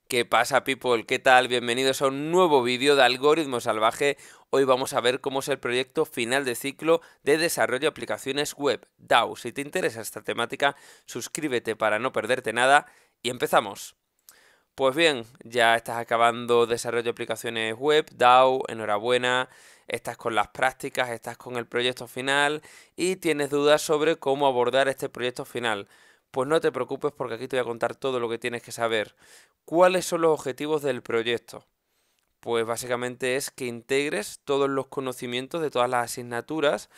¿Qué pasa, people? ¿Qué tal? Bienvenidos a un nuevo vídeo de Algoritmo Salvaje. Hoy vamos a ver cómo es el proyecto final de ciclo de desarrollo de aplicaciones web, DAO. Si te interesa esta temática, suscríbete para no perderte nada y empezamos. Pues bien, ya estás acabando desarrollo de aplicaciones web, DAO, enhorabuena, estás con las prácticas, estás con el proyecto final y tienes dudas sobre cómo abordar este proyecto final. Pues no te preocupes porque aquí te voy a contar todo lo que tienes que saber. ¿Cuáles son los objetivos del proyecto? Pues básicamente es que integres todos los conocimientos de todas las asignaturas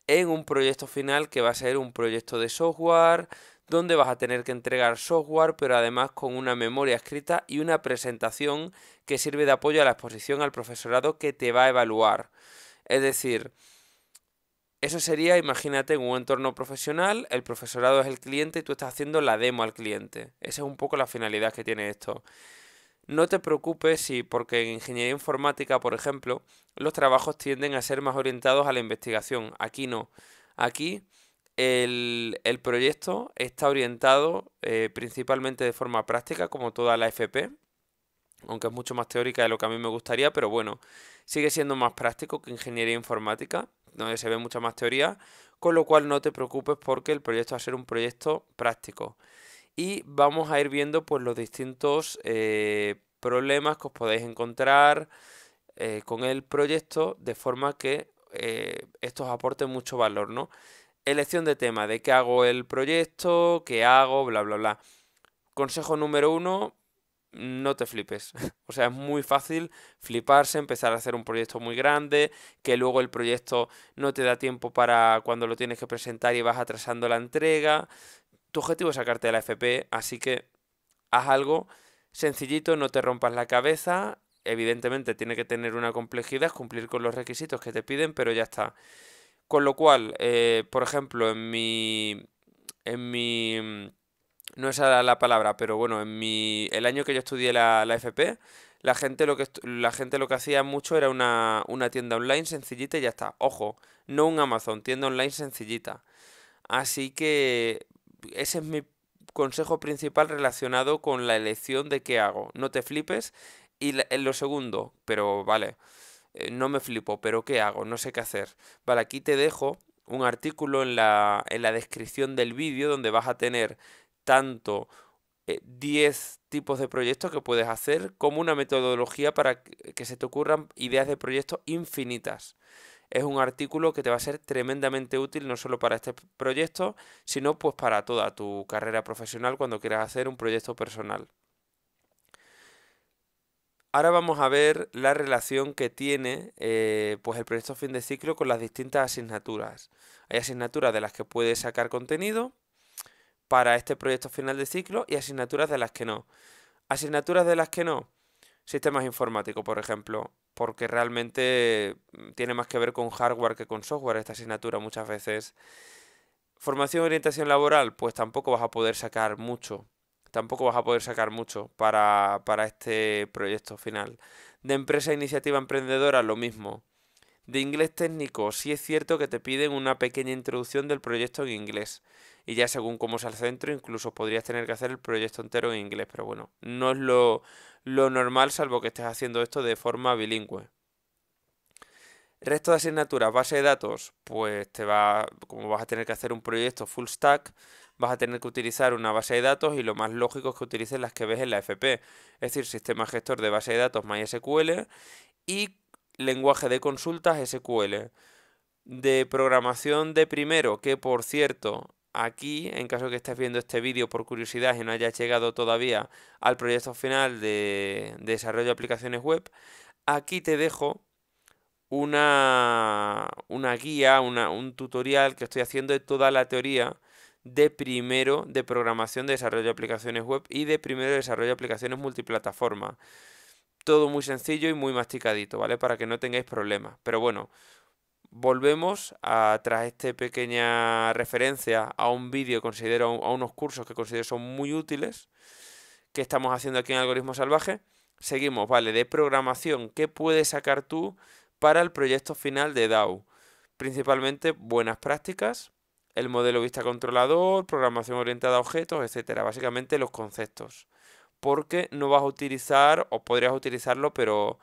en un proyecto final que va a ser un proyecto de software, donde vas a tener que entregar software, pero además con una memoria escrita y una presentación que sirve de apoyo a la exposición al profesorado que te va a evaluar. Es decir, eso sería, imagínate, en un entorno profesional, el profesorado es el cliente y tú estás haciendo la demo al cliente. Esa es un poco la finalidad que tiene esto. No te preocupes si, porque en ingeniería informática, por ejemplo, los trabajos tienden a ser más orientados a la investigación. Aquí no. Aquí el proyecto está orientado principalmente de forma práctica, como toda la FP, aunque es mucho más teórica de lo que a mí me gustaría, pero bueno, sigue siendo más práctico que ingeniería informática, donde se ve mucha más teoría, con lo cual no te preocupes porque el proyecto va a ser un proyecto práctico y vamos a ir viendo pues los distintos problemas que os podéis encontrar con el proyecto de forma que esto os aporte mucho valor, ¿no? Elección de tema, de qué hago el proyecto, qué hago, bla, bla, bla. Consejo número uno, no te flipes. O sea, es muy fácil fliparse, empezar a hacer un proyecto muy grande, que luego el proyecto no te da tiempo para cuando lo tienes que presentar y vas atrasando la entrega. Tu objetivo es sacarte de la FP, así que haz algo sencillito, no te rompas la cabeza. Evidentemente tiene que tener una complejidad, cumplir con los requisitos que te piden, pero ya está. Con lo cual, por ejemplo, no es la palabra, pero bueno, el año que yo estudié la FP, la gente lo que hacía mucho era una tienda online sencillita y ya está. Ojo, no un Amazon, tienda online sencillita. Así que ese es mi consejo principal relacionado con la elección de qué hago. No te flipes. Y en lo segundo, pero vale, no me flipo, pero ¿qué hago? No sé qué hacer. Vale, aquí te dejo un artículo en la descripción del vídeo donde vas a tener tanto 10 tipos de proyectos que puedes hacer como una metodología para que se te ocurran ideas de proyectos infinitas. Es un artículo que te va a ser tremendamente útil no solo para este proyecto, sino pues para toda tu carrera profesional cuando quieras hacer un proyecto personal. Ahora vamos a ver la relación que tiene pues el proyecto fin de ciclo con las distintas asignaturas. Hay asignaturas de las que puedes sacar contenido para este proyecto final de ciclo y asignaturas de las que no. Asignaturas de las que no, sistemas informáticos, por ejemplo, porque realmente tiene más que ver con hardware que con software esta asignatura muchas veces. Formación y orientación laboral, pues tampoco vas a poder sacar mucho. Tampoco vas a poder sacar mucho para este proyecto final. De empresa e iniciativa emprendedora, lo mismo. De inglés técnico, sí es cierto que te piden una pequeña introducción del proyecto en inglés. Y ya según cómo sea el centro, incluso podrías tener que hacer el proyecto entero en inglés. Pero bueno, no es lo normal, salvo que estés haciendo esto de forma bilingüe. Resto de asignaturas, base de datos, pues como vas a tener que hacer un proyecto full stack, vas a tener que utilizar una base de datos y lo más lógico es que utilices las que ves en la FP, es decir, sistema gestor de base de datos MySQL y lenguaje de consultas SQL. De programación de primero, que por cierto, aquí, en caso de que estés viendo este vídeo por curiosidad y no hayas llegado todavía al proyecto final de desarrollo de aplicaciones web, aquí te dejo una guía, un tutorial que estoy haciendo de toda la teoría de primero de programación de desarrollo de aplicaciones web y de primero de desarrollo de aplicaciones multiplataforma. Todo muy sencillo y muy masticadito, ¿vale? Para que no tengáis problemas. Pero bueno, volvemos tras esta pequeña referencia a un vídeo, considero, a unos cursos que considero son muy útiles, que estamos haciendo aquí en Algoritmo Salvaje. Seguimos, vale, de programación, ¿qué puedes sacar tú para el proyecto final de DAO? Principalmente buenas prácticas, el modelo vista controlador, programación orientada a objetos, etcétera. Básicamente los conceptos. porque no vas a utilizar, o podrías utilizarlo, pero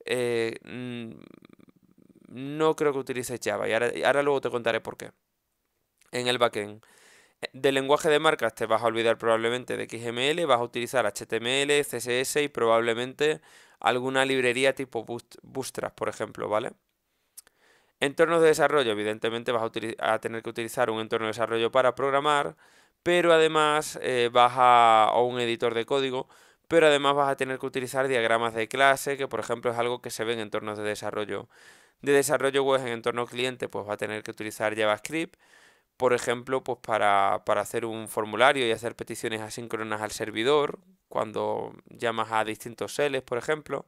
eh, mm, no creo que utilices Java. Y ahora luego te contaré por qué. En el backend. Del lenguaje de marcas te vas a olvidar probablemente de XML, vas a utilizar HTML, CSS y probablemente alguna librería tipo Bootstrap, por ejemplo, ¿vale? Entornos de desarrollo, evidentemente vas a tener que utilizar un entorno de desarrollo para programar, pero además o un editor de código, pero además vas a tener que utilizar diagramas de clase, que por ejemplo es algo que se ve en entornos de desarrollo. De desarrollo web en entorno cliente, pues va a tener que utilizar JavaScript, por ejemplo, pues para hacer un formulario y hacer peticiones asíncronas al servidor, cuando llamas a distintos seles, por ejemplo.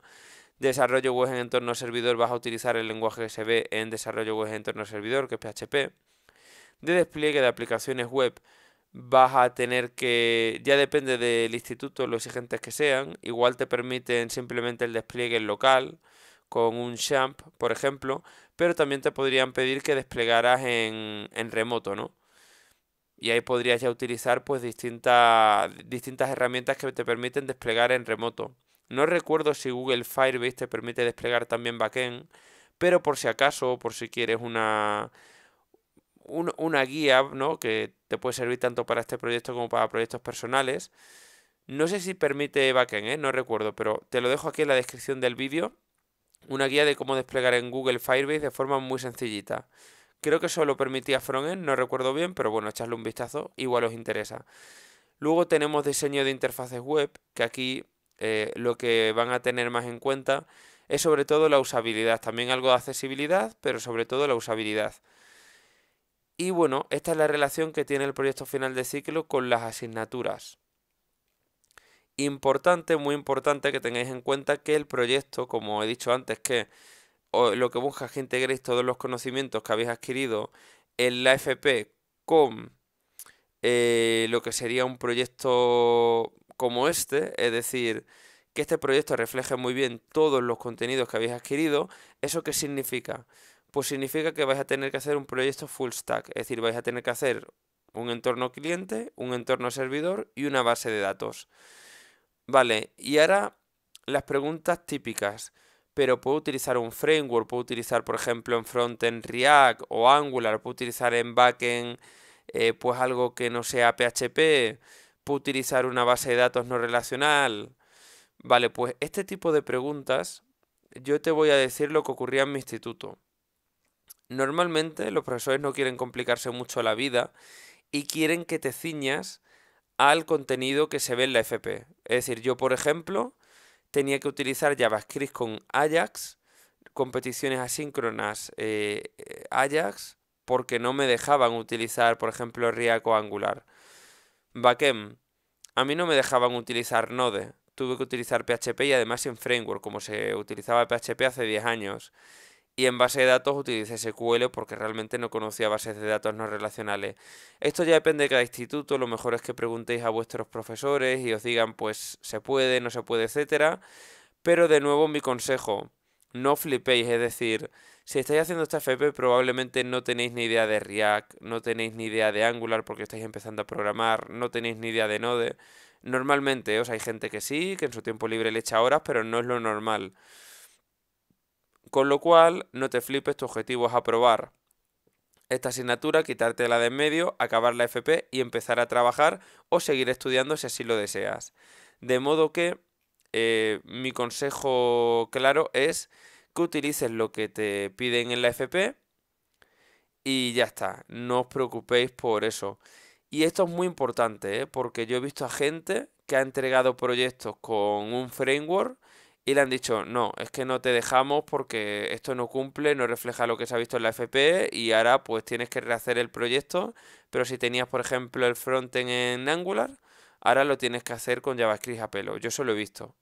Desarrollo web en entorno servidor vas a utilizar el lenguaje que se ve en desarrollo web en entorno servidor, que es PHP. De despliegue de aplicaciones web vas a tener que, ya depende del instituto, lo exigentes que sean, igual te permiten simplemente el despliegue en local, con un XAMPP, por ejemplo, pero también te podrían pedir que desplegaras en remoto, ¿no? Y ahí podrías ya utilizar pues distintas herramientas que te permiten desplegar en remoto. No recuerdo si Google Firebase te permite desplegar también backend, pero por si acaso, por si quieres una guía, ¿no? Que te puede servir tanto para este proyecto como para proyectos personales. No sé si permite backend, ¿eh? No recuerdo, pero te lo dejo aquí en la descripción del vídeo. Una guía de cómo desplegar en Google Firebase de forma muy sencillita. Creo que solo permitía frontend, no recuerdo bien, pero bueno, echarle un vistazo, igual os interesa. Luego tenemos diseño de interfaces web, que aquí lo que van a tener más en cuenta es sobre todo la usabilidad, también algo de accesibilidad, pero sobre todo la usabilidad. Y bueno, esta es la relación que tiene el proyecto final de ciclo con las asignaturas. Importante, muy importante que tengáis en cuenta que el proyecto, como he dicho antes, que lo que busca es que integréis todos los conocimientos que habéis adquirido en la FP con lo que sería un proyecto como este, es decir, que este proyecto refleje muy bien todos los contenidos que habéis adquirido. ¿Eso qué significa? Pues significa que vais a tener que hacer un proyecto full stack, es decir, vais a tener que hacer un entorno cliente, un entorno servidor y una base de datos. Vale, y ahora las preguntas típicas. Pero puedo utilizar un framework, puedo utilizar, por ejemplo, en frontend React o Angular, puedo utilizar en backend pues algo que no sea PHP, puedo utilizar una base de datos no relacional. Vale, pues este tipo de preguntas yo te voy a decir lo que ocurría en mi instituto. Normalmente los profesores no quieren complicarse mucho la vida y quieren que te ciñas al contenido que se ve en la FP. Es decir, yo, por ejemplo, tenía que utilizar JavaScript con Ajax, competiciones asíncronas Ajax, porque no me dejaban utilizar, por ejemplo, React o Angular. Backend, a mí no me dejaban utilizar Node. Tuve que utilizar PHP y además en framework, como se utilizaba PHP hace 10 años. Y en base de datos utilicé SQL porque realmente no conocía bases de datos no relacionales. Esto ya depende de cada instituto, lo mejor es que preguntéis a vuestros profesores y os digan pues se puede, no se puede, etcétera. Pero de nuevo mi consejo, no flipéis, es decir, si estáis haciendo esta FP probablemente no tenéis ni idea de React, no tenéis ni idea de Angular porque estáis empezando a programar, no tenéis ni idea de Node. Normalmente, hay gente que sí, que en su tiempo libre le echa horas, pero no es lo normal. Con lo cual, no te flipes, tu objetivo es aprobar esta asignatura, quitártela de en medio, acabar la FP y empezar a trabajar o seguir estudiando si así lo deseas. De modo que mi consejo claro es que utilices lo que te piden en la FP y ya está, no os preocupéis por eso. Y esto es muy importante, porque yo he visto a gente que ha entregado proyectos con un framework y le han dicho, no, es que no te dejamos porque esto no cumple, no refleja lo que se ha visto en la FP y ahora pues tienes que rehacer el proyecto, pero si tenías por ejemplo el frontend en Angular, ahora lo tienes que hacer con JavaScript a pelo. Yo eso lo he visto.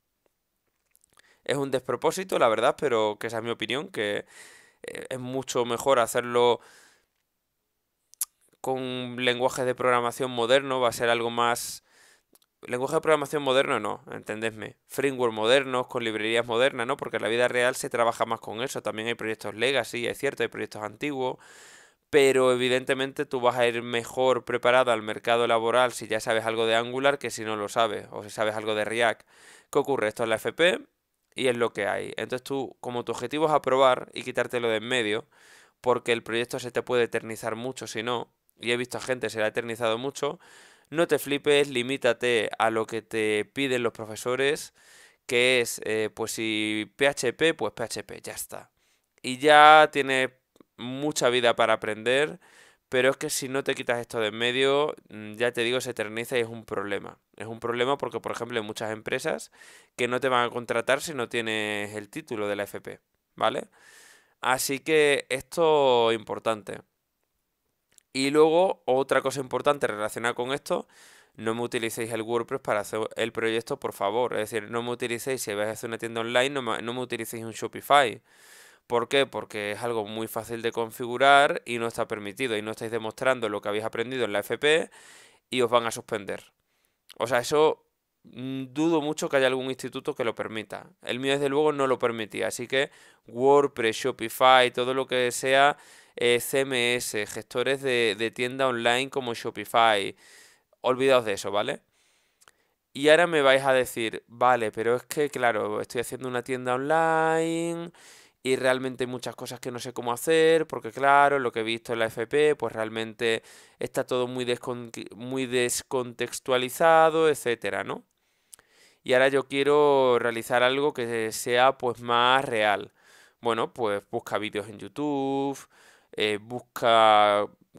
Es un despropósito, la verdad, pero que esa es mi opinión, que es mucho mejor hacerlo con lenguajes de programación moderno, va a ser algo más... Lenguaje de programación moderno no, entendedme. Framework modernos, con librerías modernas, ¿no? Porque en la vida real se trabaja más con eso. También hay proyectos legacy, es cierto, hay proyectos antiguos. pero evidentemente tú vas a ir mejor preparado al mercado laboral si ya sabes algo de Angular que si no lo sabes, o si sabes algo de React. ¿Qué ocurre? Esto es la FP y es lo que hay. Entonces tú, como tu objetivo es aprobar y quitártelo de en medio, porque el proyecto se te puede eternizar mucho si no, y he visto a gente se la ha eternizado mucho, no te flipes, limítate a lo que te piden los profesores, que es, pues si PHP, pues PHP, ya está. Y ya tienes mucha vida para aprender, pero es que si no te quitas esto de en medio, ya te digo, se eterniza y es un problema. Es un problema porque, por ejemplo, hay muchas empresas que no te van a contratar si no tienes el título de la FP, ¿vale? Así que esto es importante. Y luego, otra cosa importante relacionada con esto, no me utilicéis el WordPress para hacer el proyecto, por favor. Es decir, no me utilicéis, si vais a hacer una tienda online, no me utilicéis un Shopify. ¿Por qué? Porque es algo muy fácil de configurar y no está permitido y no estáis demostrando lo que habéis aprendido en la FP y os van a suspender. O sea, eso dudo mucho que haya algún instituto que lo permita. El mío desde luego no lo permitía, así que WordPress, Shopify, todo lo que sea CMS, gestores de tienda online como Shopify, olvidaos de eso, ¿vale? Y ahora me vais a decir, vale, pero es que, claro, estoy haciendo una tienda online y realmente hay muchas cosas que no sé cómo hacer, porque claro, lo que he visto en la FP, pues realmente está todo muy descontextualizado, etcétera, ¿no? Y ahora yo quiero realizar algo que sea pues más real. Bueno, pues busca vídeos en YouTube,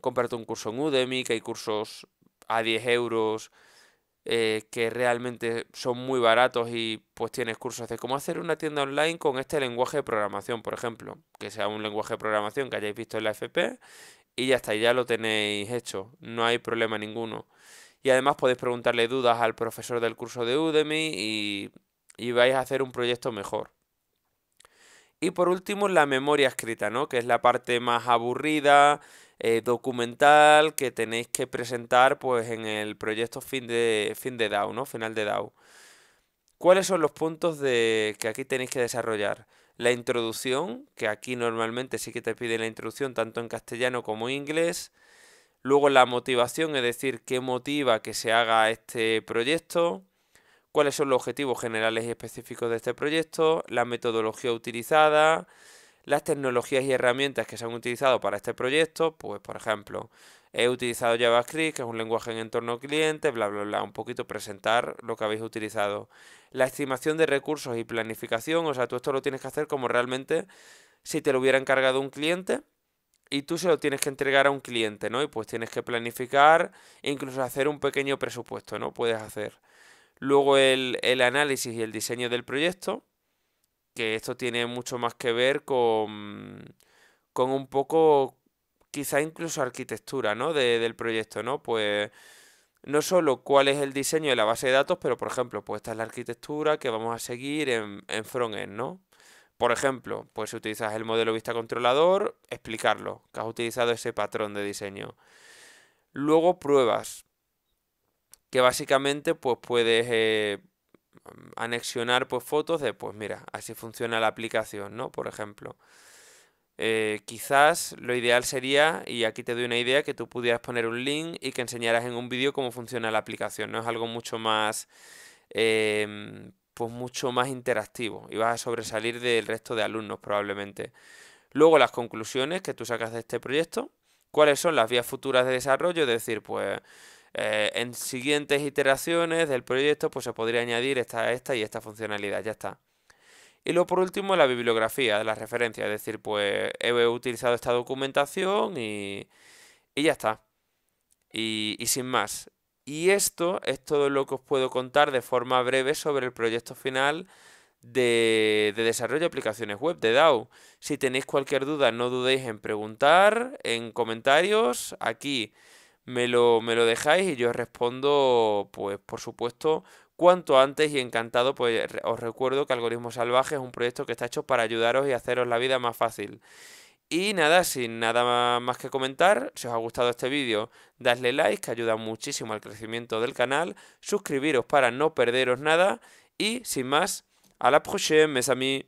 cómprate un curso en Udemy, que hay cursos a 10 euros que realmente son muy baratos y pues tienes cursos de cómo hacer una tienda online con este lenguaje de programación, por ejemplo, que sea un lenguaje de programación que hayáis visto en la FP y ya está, ya lo tenéis hecho, no hay problema ninguno. Y además podéis preguntarle dudas al profesor del curso de Udemy y vais a hacer un proyecto mejor. Y por último, la memoria escrita, ¿no? Que es la parte más aburrida, documental, que tenéis que presentar pues en el proyecto fin de DAO, ¿no? Final de DAO. ¿Cuáles son los puntos que aquí tenéis que desarrollar? La introducción, que aquí normalmente sí que te pide la introducción tanto en castellano como en inglés. Luego la motivación, es decir, qué motiva que se haga este proyecto, cuáles son los objetivos generales y específicos de este proyecto, la metodología utilizada, las tecnologías y herramientas que se han utilizado para este proyecto, pues por ejemplo, he utilizado JavaScript, que es un lenguaje en entorno cliente, bla, bla, bla, un poquito presentar lo que habéis utilizado. La estimación de recursos y planificación, o sea, tú esto lo tienes que hacer como realmente si te lo hubiera encargado un cliente y tú se lo tienes que entregar a un cliente, ¿no? Y pues tienes que planificar e incluso hacer un pequeño presupuesto, ¿no? Puedes hacer. Luego el análisis y el diseño del proyecto, que esto tiene mucho más que ver con un poco, quizá incluso arquitectura, ¿no? Del proyecto, ¿no? Pues no solo cuál es el diseño de la base de datos, pero por ejemplo, pues esta es la arquitectura que vamos a seguir en frontend, ¿no? Por ejemplo, pues si utilizas el modelo vista controlador, explicarlo, que has utilizado ese patrón de diseño. Luego pruebas, que básicamente pues puedes anexionar pues fotos de, pues mira, así funciona la aplicación, ¿no? Por ejemplo. Quizás lo ideal sería, y aquí te doy una idea, que tú pudieras poner un link y que enseñaras en un vídeo cómo funciona la aplicación, ¿no? Es algo mucho más, pues mucho más interactivo y vas a sobresalir del resto de alumnos probablemente. Luego las conclusiones que tú sacas de este proyecto, cuáles son las vías futuras de desarrollo, es decir, pues en siguientes iteraciones del proyecto pues se podría añadir esta y esta funcionalidad, ya está. Y luego por último la bibliografía, las referencias, es decir, pues he utilizado esta documentación y ya está. Y sin más. Y esto es todo lo que os puedo contar de forma breve sobre el proyecto final de desarrollo de aplicaciones web, de DAO. Si tenéis cualquier duda, no dudéis en preguntar en comentarios. Aquí me lo dejáis y yo os respondo, pues por supuesto, cuanto antes y encantado, pues os recuerdo que Algoritmo Salvaje es un proyecto que está hecho para ayudaros y haceros la vida más fácil. Y nada, sin nada más que comentar, si os ha gustado este vídeo, dadle like, que ayuda muchísimo al crecimiento del canal, suscribiros para no perderos nada y sin más, a la prochaine, mes amis.